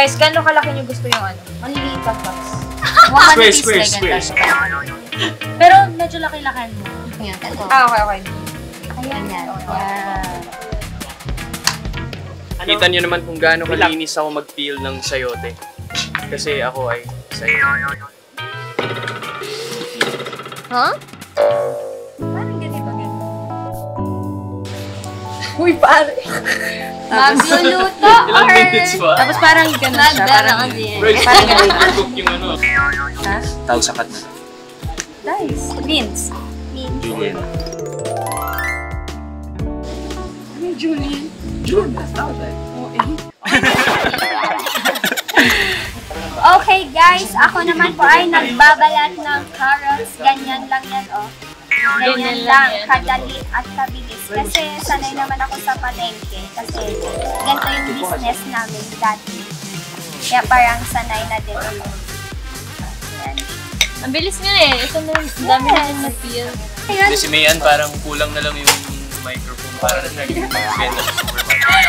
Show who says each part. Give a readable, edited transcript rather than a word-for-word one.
Speaker 1: Guys, gano'ng kalaki nyo gusto yung ano?
Speaker 2: Maliliit pa box.
Speaker 3: Square.
Speaker 2: Pero medyo laki-lakan mo. Yan, ito.
Speaker 1: Okay.
Speaker 2: Ayan yan.
Speaker 3: Kita nyo naman kung gaano kalinis ako mag-peel ng sayote. Kasi ako ay sayote.
Speaker 1: Huh? Parang ganito ba ganito? Uy, pare!
Speaker 2: Magluluto
Speaker 3: Ilang minutes ba?
Speaker 2: Tapos parang ganun siya. Parang
Speaker 3: Parang overcook yung ano.
Speaker 2: Ha?
Speaker 3: Tawag sakat na.
Speaker 2: Nice. Beans.
Speaker 3: Julian.
Speaker 1: Julian.
Speaker 4: Okay guys, ako naman po ay nagbabalat ng carrots. Ganyan lang yan, oh. Ganyan lang, kadali at kabilis. Kasi sanay naman ako sa palengke. Kasi ganito yung business namin dati. Kaya parang sanay na din ako. Yan.
Speaker 2: Ang bilis nga eh. Ito na yung dami na yung na-feel.
Speaker 3: Kasi si Mayan parang kulang na lang yung microphone para na naging benta sa supermarket.